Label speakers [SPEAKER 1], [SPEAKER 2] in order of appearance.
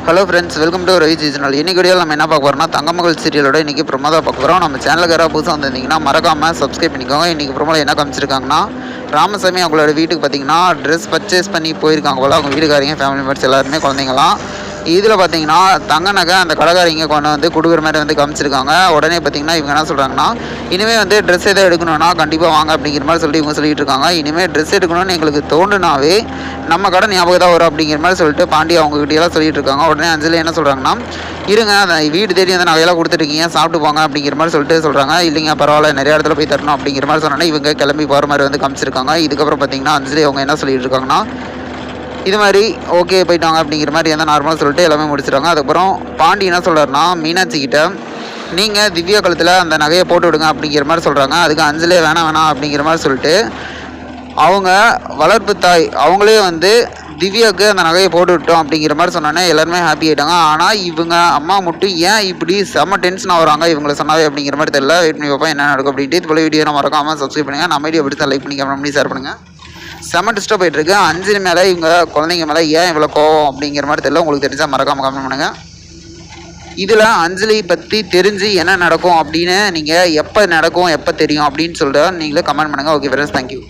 [SPEAKER 1] Hello friends, welcome to Ravi seasonal. இன்னைக்கு வீடியோவில் நம்ம என்ன பார்க்க போகிறோம்னா தங்கமகள் சீரியலோட இன்றைக்கி ப்ரொமோ தான் பார்க்க போகிறோம். நம்ம சேனலுக்கு யாராவது புதுசாக வந்திருந்தீங்கன்னா மறக்காமல் சப்ஸ்கிரைப் பண்ணிக்கோங்க. இன்றைக்கி ப்ரொமோவில் என்ன காமிச்சிருக்காங்கன்னா, ராமசாமி அவங்களோட வீட்டுக்கு பார்த்தீங்கன்னா ட்ரெஸ் பர்ச்சேஸ் பண்ணி போயிருக்காங்க போல். அவங்க வீட்டுக்காரங்க, ஃபேமிலி மெம்பர்ஸ் எல்லாருமே, குழந்தைங்களாம். இதில் பார்த்தீங்கன்னா தங்க நகை அந்த கடைக்காரங்க கொண்டு வந்து கொடுக்குற மாதிரி வந்து காமிச்சிருக்காங்க. உடனே பார்த்தீங்கன்னா இவங்க என்ன சொல்கிறாங்கன்னா, இனிமேல் வந்து ட்ரெஸ் எதாவது எடுக்கணும்னா கண்டிப்பாக வாங்க அப்படிங்கிற மாதிரி சொல்லி இவங்க சொல்லிட்டு இருக்காங்க. இனிமேல் ட்ரெஸ் எடுக்கணும்னு எங்களுக்கு தோணுனாவே நம்ம கடை ஞாபகம் தான் வரும் அப்படிங்கிற மாதிரி சொல்லிட்டு பாண்டி அவங்ககிட்டயெல்லாம் சொல்லிட்டு இருக்காங்க. உடனே அஞ்சலி என்ன சொல்கிறாங்கன்னா, இருங்க அந்த வீடு தேடி வந்து நகையெல்லாம் கொடுத்துருக்கீங்க, சாப்பிட்டு போங்க அப்படிங்கிற மாதிரி சொல்லிட்டு சொல்கிறாங்க. இல்லைங்க பரவாயில்ல, நிறைய இடத்துல போய் தரணும் அப்படிங்கிற மாதிரி சொன்னோன்னா இவங்க கிளம்பி போகிற மாதிரி வந்து காமிச்சிருக்காங்க. இதுக்கப்புறம் பார்த்தீங்கன்னா அஞ்சலி அவங்க என்ன சொல்லிட்டு இருக்காங்கன்னா, இது மாதிரி ஓகே போயிட்டாங்க அப்படிங்கிற மாதிரி எந்த நார்மலாக சொல்லிட்டு எல்லாமே முடிச்சிட்டாங்க. அதுக்கப்புறம் பாண்டி என்ன சொல்கிறாருன்னா, மீனாட்சி கிட்ட நீங்கள் திவ்யா கழுத்தில் அந்த நகையை போட்டு விடுங்க அப்படிங்கிற மாதிரி சொல்கிறாங்க. அதுக்கு அஞ்சலே வேணாம் அப்படிங்கிற மாதிரி சொல்லிட்டு அவங்க வளர்ப்பு தாய் அவங்களே வந்து திவ்யாவுக்கு அந்த நகையை போட்டு விட்டோம் அப்படிங்கிற மாதிரி சொன்னோன்னே எல்லாருமே ஹாப்பி ஆகிட்டாங்க. ஆனால் இவங்க அம்மா மட்டும் ஏன் இப்படி செம்ம டென்ஷன் ஆகுறாங்க இவங்களை சொன்னாவே அப்படிங்கிற மாதிரி தெரியல. வெயிட் பண்ணி பார்ப்போம் என்ன நடக்கும் அப்படின்ட்டு. இது போல வீடியோ மறக்காமல் சப்ஸ்கிரைப் பண்ணுங்கள். நம்ம வீடியோ பிடிச்சா லைக் பண்ணி கமெண்ட் பண்ணி ஷேர் பண்ணுங்கள். செம்ம டிஸ்டர்ப் ஆகிட்டு இருக்கு. அஞ்சலி மேலே இவங்க குழந்தைங்க மேலே ஏன் இவ்வளோ கோவம் அப்படிங்கிற மாதிரி தெரியல. உங்களுக்கு தெரிஞ்சால் மறக்காமல் கமெண்ட் பண்ணுங்கள். இதில் அஞ்சலி பற்றி தெரிஞ்சு என்ன நடக்கும் அப்படின்னு நீங்கள் எப்போ நடக்கும் எப்போ தெரியும் அப்படின்னு சொல்லிட்டு நீங்களே கமெண்ட் பண்ணுங்கள். Okay friends, thank you.